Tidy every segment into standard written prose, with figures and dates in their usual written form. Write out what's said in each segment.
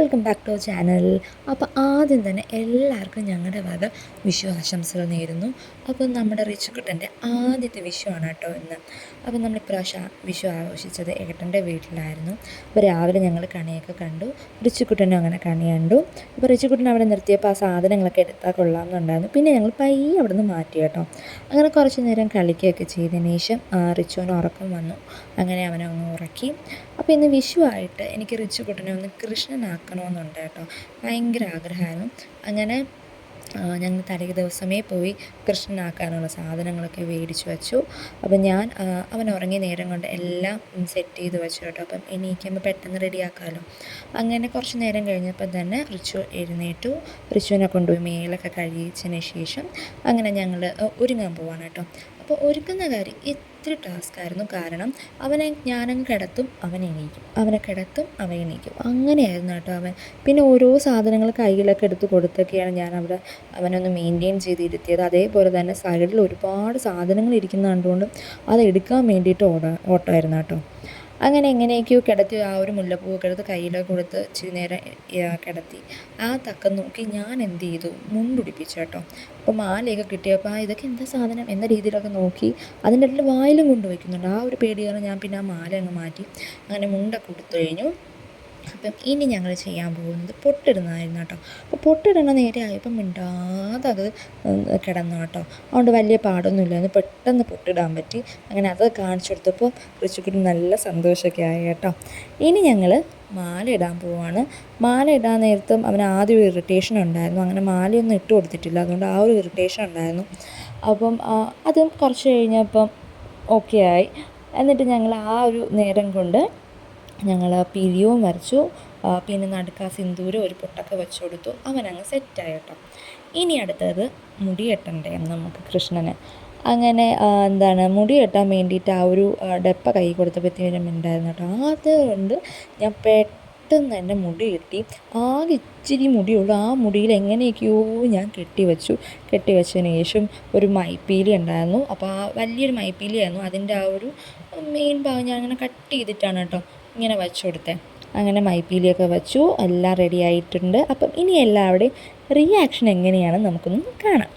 Welcome back to our channel. അപ്പോൾ ആദ്യം തന്നെ എല്ലാവർക്കും ഞങ്ങളുടെ വക വിഷു ആശംസകൾ നേരുന്നു. അപ്പം നമ്മുടെ റിച്ചുക്കുട്ടൻ്റെ ആദ്യത്തെ വിഷുവാണ് കേട്ടോ ഇന്ന്. അപ്പം നമ്മൾ ഇപ്രാവശ്യം വിഷു ആഘോഷിച്ചത് ഏട്ടൻ്റെ വീട്ടിലായിരുന്നു. അപ്പോൾ രാവിലെ ഞങ്ങൾ കണിയൊക്കെ കണ്ടു. റിച്ചുക്കുട്ടനും അങ്ങനെ കണി കണ്ടു. അപ്പോൾ റിച്ചുക്കുട്ടൻ അവിടെ നിർത്തിയപ്പോൾ ആ സാധനങ്ങളൊക്കെ എടുത്താൽ കൊള്ളാമെന്നുണ്ടായിരുന്നു. പിന്നെ ഞങ്ങൾ പയ്യെ അവിടെ നിന്ന് മാറ്റി കേട്ടോ. അങ്ങനെ കുറച്ച് നേരം കളിക്കുകയൊക്കെ ചെയ്തതിന് ശേഷം റിച്ചുവിന് ഉറക്കം വന്നു. അങ്ങനെ അവനങ്ങ് ഉറക്കി. അപ്പോൾ ഇന്ന് വിഷു ആയിട്ട് എനിക്ക് റിച്ചുക്കുട്ടനെ ഒന്ന് കൃഷ്ണനാക്കണമെന്നുണ്ട് കേട്ടോ. ഭയങ്കര ആഗ്രഹമായിരുന്നു. അങ്ങനെ ഞങ്ങൾ തലേ ദിവസമേ പോയി കൃഷ്ണനാക്കാനുള്ള സാധനങ്ങളൊക്കെ മേടിച്ച് വെച്ചു. അപ്പം ഞാൻ അവൻ ഉറങ്ങിയ നേരം കൊണ്ട് എല്ലാം സെറ്റ് ചെയ്ത് വെച്ചു കേട്ടോ. അപ്പം എണീക്കുമ്പോൾ പെട്ടെന്ന് റെഡിയാക്കാമല്ലോ. അങ്ങനെ കുറച്ച് നേരം കഴിഞ്ഞപ്പോൾ തന്നെ റിച്ചു എഴുന്നേറ്റു. റിച്ചുവിനെ കൊണ്ടുപോയി മേലൊക്കെ കഴിച്ചതിന് ശേഷം അങ്ങനെ ഞങ്ങൾ ഒരുങ്ങാൻ പോവാണ് കേട്ടോ. അപ്പോൾ ഒരുക്കുന്ന കാര്യം ഇത്തിരി ടാസ്ക്കായിരുന്നു. കാരണം ഞാനങ്ങ് കിടത്തും, അവൻ എണീക്കും, അവനെ കിടത്തും, അവൻ എണീക്കും, അങ്ങനെയായിരുന്നു കേട്ടോ അവൻ. പിന്നെ ഓരോ സാധനങ്ങൾ കയ്യിലൊക്കെ എടുത്ത് കൊടുത്തൊക്കെയാണ് ഞാൻ അവിടെ അവനൊന്ന് മെയിൻറ്റെയിൻ ചെയ്തിരുത്തിയത്. അതേപോലെ തന്നെ സൈഡിൽ ഒരുപാട് സാധനങ്ങൾ ഇരിക്കുന്ന കണ്ടുകൊണ്ട് അതെടുക്കാൻ വേണ്ടിയിട്ട് ഓട്ടമായിരുന്നു കേട്ടോ. അങ്ങനെ എങ്ങനെയൊക്കെയോ കിടത്തി ആ ഒരു മുല്ലപ്പൂവൊക്കെ എടുത്ത് കയ്യിലൊക്കെ കൊടുത്ത് ഇച്ചിരി നേരം കിടത്തി. ആ തക്കം നോക്കി ഞാൻ എന്ത് ചെയ്തു, മുണ്ടുടിപ്പിച്ചു കേട്ടോ. അപ്പോൾ മാലയൊക്കെ കിട്ടിയപ്പോൾ ഇതൊക്കെ എന്താ സാധനം എന്ന രീതിയിലൊക്കെ നോക്കി. അതിൻ്റെ ഇടയിൽ വായിലും കൊണ്ടുവയ്ക്കുന്നുണ്ട്. ആ ഒരു പേടി കാരണം ഞാൻ പിന്നെ ആ മാല അങ്ങ് മാറ്റി. അങ്ങനെ മുണ്ടൊക്കെ കൊടുത്തു കഴിഞ്ഞു. അപ്പം ഇനി ഞങ്ങൾ ചെയ്യാൻ പോകുന്നത് പൊട്ടിടുന്നതായിരുന്നു കേട്ടോ. അപ്പോൾ പൊട്ടിടണ നേരെ ആയപ്പം മിണ്ടാതെ അത് കിടന്നു കേട്ടോ. അതുകൊണ്ട് വലിയ പാടൊന്നുമില്ലായിരുന്നു, പെട്ടെന്ന് പൊട്ടിടാൻ പറ്റി. അങ്ങനെ അത് കാണിച്ചു കൊടുത്തപ്പോൾ റിച്ചുക്കുട്ടി നല്ല സന്തോഷമൊക്കെ ആയി കേട്ടോ. ഇനി ഞങ്ങൾ മാല ഇടാൻ പോവാണ്. മാല ഇടാൻ നേരത്തും അവന് ആദ്യം ഒരു ഇറിറ്റേഷൻ ഉണ്ടായിരുന്നു. അങ്ങനെ മാലയൊന്നും ഇട്ട് കൊടുത്തിട്ടില്ല, അതുകൊണ്ട് ആ ഒരു ഇറിറ്റേഷൻ ഉണ്ടായിരുന്നു. അപ്പം അതും കുറച്ച് കഴിഞ്ഞപ്പം ഓക്കെ ആയി. എന്നിട്ട് ഞങ്ങൾ ആ ഒരു നേരം കൊണ്ട് ഞങ്ങൾ പിരിയവും വരച്ചു. പിന്നെ നടുക്ക് ആ സിന്ദൂരം ഒരു പൊട്ടൊക്കെ വെച്ച് കൊടുത്തു. അവനങ്ങ് സെറ്റായി കേട്ടോ. ഇനി അടുത്തത് മുടി കെട്ടണ്ടേ നമുക്ക് കൃഷ്ണന്. അങ്ങനെ മുടി കെട്ടാൻ വേണ്ടിയിട്ട് ആ ഒരു ഡപ്പ കൈ കൊടുത്തപ്പോഴത്തേനും ഉണ്ടായിരുന്നു കേട്ടോ. അതുകൊണ്ട് ഞാൻ പെട്ടെന്ന് തന്നെ മുടി കെട്ടി. ആകെ ഇച്ചിരി മുടിയുള്ളൂ. ആ മുടിയിൽ എങ്ങനെയൊക്കെയോ ഞാൻ കെട്ടിവെച്ചതിന് ശേഷം ഒരു മൈപ്പീലി ഉണ്ടായിരുന്നു. അപ്പോൾ ആ വലിയൊരു മൈപ്പീലിയായിരുന്നു. അതിൻ്റെ ആ ഒരു മെയിൻ ഭാഗം ഞാൻ അങ്ങനെ കട്ട് ചെയ്തിട്ടാണ് കേട്ടോ ഇങ്ങനെ വച്ചു കൊടുത്തേ. അങ്ങനെ മൈപ്പീലിയൊക്കെ വച്ചു, എല്ലാം റെഡി ആയിട്ടുണ്ട്. അപ്പം ഇനി എല്ലാവരുടെയും റിയാക്ഷൻ എങ്ങനെയാണെന്ന് നമുക്കൊന്ന് കാണാം.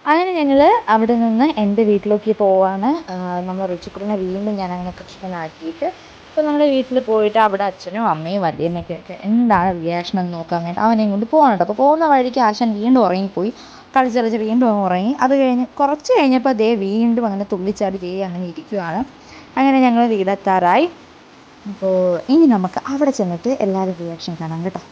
അങ്ങനെ ഞങ്ങൾ അവിടെ നിന്ന് എൻ്റെ വീട്ടിലേക്ക് പോവാണ്. നമ്മൾ റിച്ചുക്കുട്ടനെ വീണ്ടും ഞാൻ അങ്ങനെ കൃഷ്ണനാക്കിയിട്ട് ഇപ്പോൾ നമ്മുടെ വീട്ടിൽ പോയിട്ട് അവിടെ അച്ഛനും അമ്മയും വല്യമ്മയ്ക്കൊക്കെ എന്താണ് റിയാക്ഷൻ എന്ന് നോക്കാൻ വേണ്ടി അവനെയും കൊണ്ട് പോകണം കേട്ടോ. അപ്പോൾ പോകുന്ന വഴിക്ക് ആശാൻ വീണ്ടും ഉറങ്ങിപ്പോയി. കളിച്ച് വീണ്ടും ഉറങ്ങി. അത് കഴിഞ്ഞ് കുറച്ച് കഴിഞ്ഞപ്പോൾ വീണ്ടും അങ്ങനെ തുള്ളിച്ചാടി അങ്ങനെ ഇരിക്കുകയാണ്. അങ്ങനെ ഞങ്ങൾ വീടെത്താറായി. അപ്പോൾ ഇനി നമുക്ക് അവിടെ ചെന്നിട്ട് എല്ലാവരും റിയാക്ഷൻ കാണാം കേട്ടോ.